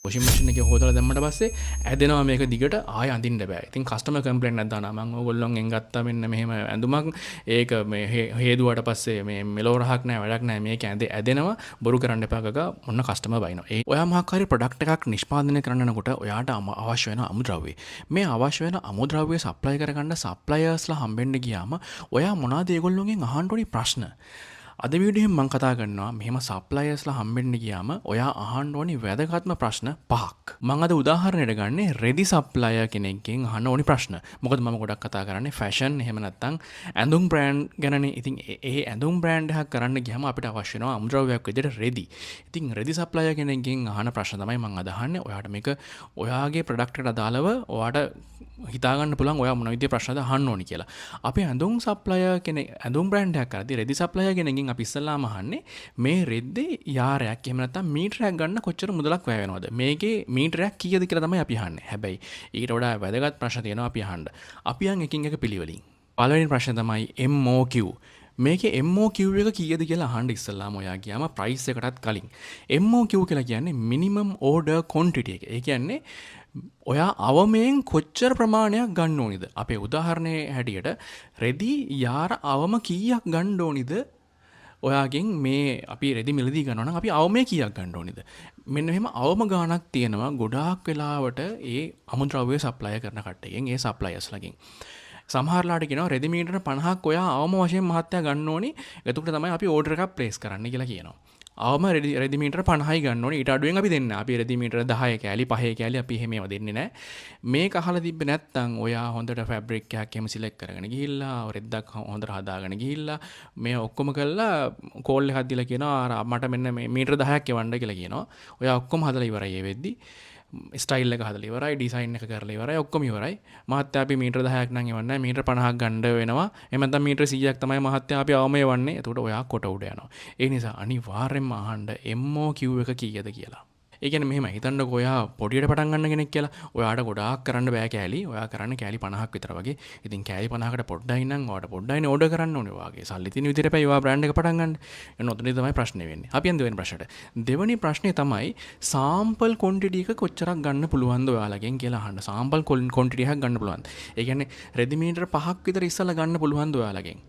Washing machine එකේ හොදලා දැම්මට පස්සේ ඇදෙනවා මේක දිගට ආය අඳින්න බෑ. ඉතින් කස්ටමර් කම්ප්ලේන්ට් එකක් දානවා මම ඕගොල්ලොන්ගෙන් ගත්තා මෙන්න මෙහෙම ඇඳුමක් ඒක මේ හේදුවට පස්සේ මේ මෙලෝ රහක් නැහැ වැඩක් නැහැ මේක ඇදෙනවා බොරු කරන්න එපා ගගා මොන කස්ටමර් බයිනවා. ඒ ඔයා මොකක් ප්‍රොඩක්ට් එකක් නිෂ්පාදනය කරන්න යනකොට ඔයාට අවශ්‍ය වෙන අමුද්‍රව්‍ය. මේ අවශ්‍ය වෙන අමුද්‍රව්‍ය සප්ලයි කරගන්න සප්ලයර්ස්ලා හම්බෙන්න ගියාම ඔයා මොනවද ඒගොල්ලොන්ගෙන් අහන්න ඕනි ප්‍රශ්න? අද වීඩියෝෙන් මම කතා කරනවා මෙහෙම සප්ලයර්ස්ලා හම්බෙන්න ගියාම ඔයා අහන්න ඕනි වැදගත්ම ප්‍රශ්න පහක්. මම අද උදාහරණයක් ගන්නේ රෙදි සප්ලයර් කෙනෙක්ගෙන් අහන්න ඕනි ප්‍රශ්න. මොකද මම ගොඩක් කතා කරන්නේ ෆැෂන් එහෙම නැත්නම් ඇඳුම් බ්‍රෑන්ඩ් ගැනනේ. ඉතින් ඒ ඇඳුම් බ්‍රෑන්ඩ් එකක් කරන්න ගියාම අපිට අවශ්‍ය වෙනවා අමුද්‍රව්‍යයක් විදිහට රෙදි. ඉතින් රෙදි සප්ලයර් කෙනෙක්ගෙන් අහන ප්‍රශ්න තමයි මම අද අහන්නේ. ඔයාට මේක ඔයාගේ ප්‍රොඩක්ට් එකට අදාළව ඔයාට හිතාගන්න පුළුවන් ඔයා මොන විදිහේ ප්‍රශ්නද අහන්න ඕනි කියලා. අපි ඇඳුම් සප්ලයර් කෙනෙක් ඇඳුම් බ්‍රෑන්ඩ් එකක් කරද්දී රෙදි සප්ලයර් කෙනෙක්ගෙන් අපි ඉස්සල්ලාම අහන්නේ මේ රෙද්දේ යාරයක් එහෙම නැත්නම් මීටරයක් ගන්න කොච්චර මුදලක් වැය වෙනවද? මේකේ මීටරයක් කීයද කියලා තමයි අපි අහන්නේ. හැබැයි ඊට වඩා වැදගත් ප්‍රශ්න තියෙනවා අපි අහන්න. අපි යන් එකින් එක පිළිවෙලින්. පළවෙනි ප්‍රශ්නේ තමයි MOQ. මේකේ MOQ එක කීයද කියලා අහන්න ඉස්සල්ලාම ඔයා ගියාම ප්‍රයිස් එකටත් කලින් MOQ කියලා කියන්නේ මිනිමම් ඕඩර් ක්වොන්ටිටි එක. ඒ කියන්නේ ඔයා අවමයෙන් කොච්චර ප්‍රමාණයක් ගන්න ඕනිද? අපේ උදාහරණයේ හැටියට රෙදි යාර අවම කීයක් ගන්න ඕනිද? ඔයාගෙන් මේ අපි රෙදි මිලදී ගන්නවා නම් අපි අවමේ කීයක් ගන්න ඕනිද? මෙන්න මෙහෙම අවම ගාණක් තියෙනවා ගොඩාක් වෙලාවට ඒ අමුද්‍රව්‍ය සප්ලයි කරන කට්ටියගෙන් ඒ සප්ලයර්ස්ලාගෙන්. සමහරලාට කියනවා රෙදි මීටර 50ක් ඔයා අවම වශයෙන් මහත්තයා ගන්න ඕනි. එතකොට තමයි අපි ඕඩර් එකක් ප්ලේස් කරන්න කියලා කියනවා. අවම රෙදි මීටර 50යි ගන්න ඕනේ. ඊට අඩුවෙන් අපි දෙන්නේ නැහැ. අපි රෙදි මීටර 10 කෑලි 5 කෑලි අපි එහෙම ඒවා දෙන්නේ නැහැ. මේක අහලා තිබ්බේ නැත්නම් ඔයා හොඳට ෆැබ්‍රික් එකක් එහෙම සිලෙක්ට් කරගෙන ගිහිල්ලා රෙද්දක් හොඳට හදාගෙන ගිහිල්ලා මේ ඔක්කොම කළා කෝල් එකක් දීලා කියනවා මට මෙන්න මේ මීටර 10ක් එවන්න කියලා කියනවා. ඔයා ඔක්කොම හදලා ඉවරයි ඒ වෙද්දි. ස්ටයිල් එක හදලා ඉවරයි ඩිසයින් එක කරලා ඉවරයි ඔක්කොම ඉවරයි. මහත්තයා අපි මීටර 10ක් නම් එවන්නේ නැහැ. මීටර 50ක් ගන්න වෙනවා. එහෙම නැත්නම් මීටර 100ක් තමයි මහත්තයා අපි අවම එවන්නේ. එතකොට ඔයා කොට උඩ යනවා. ඒ නිසා අනිවාර්යෙන්ම අහන්න MOQ එක කීයද කියලා. ඒ කියන්නේ මෙහෙම හිතන්නකෝ ඔයා පොඩියට පටන් ගන්න කෙනෙක් කියලා. ඔයාට ගොඩාක් කරන්න බෑ කෑලි. ඔයා කරන්නේ කෑලි 50ක් විතර වගේ. ඉතින් කෑලි 50කට පොඩ්ඩයි නම් ඔයාට පොඩ්ඩයිනේ ඕඩර් කරන්න ඕනේ. ඔයාගේ සල්ලි තියෙන විදිහට එපා ඔයා බ්‍රෑන්ඩ් එක පටන් ගන්න. එන්න ඔතනදී තමයි ප්‍රශ්නේ වෙන්නේ. අපි යන් දෙවෙනි ප්‍රශ්නට. දෙවෙනි ප්‍රශ්නේ තමයි සාම්පල් ක්වොන්ටිටි එක කොච්චරක් ගන්න පුළුවන්ද ඔයාලගෙන් කියලා අහන්න. සාම්පල් ක්වොන්ටිටි එකක් ගන්න පුළුවන්ද? ඒ කියන්නේ රෙදි මීටර 5ක් විතර ඉස්සලා ගන්න පුළුවන්ද ඔයාලගෙන්?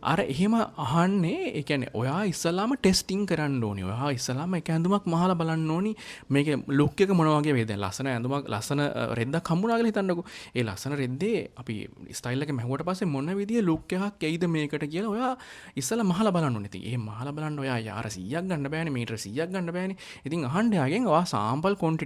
අර එහෙම අහන්නේ ඒ කියන්නේ ඔයා ඉස්සලාම ටෙස්ටිං කරන්න ඕනි. ඔයා ඉස්සලාම එක ඇඳුමක් මහලා බලන්න ඕනි. මේකේ ලුක් එක මොන වගේ වේද? ලස්සන ඇඳුමක් ලස්සන රෙද්දක් හම්බුනා කියලා හිතන්නකෝ. ඒ ලස්සන රෙද්දේ අපි ස්ටයිල් එක මැහුවට පස්සේ මොන විදිය ලුක් එකක් එයිද මේකට කියලා ඔයා ඉස්සලා මහලා බලන්න ඕනේ. ඉතින් ඒ මහලා බලන්න ඔයා යාර 100ක් ගන්න බෑනේ. මීටර 100ක් ගන්න බෑනේ. ඉතින් අහන්න යාගෙන් ඔයා සාම්පල් ක්වොන්ටිටි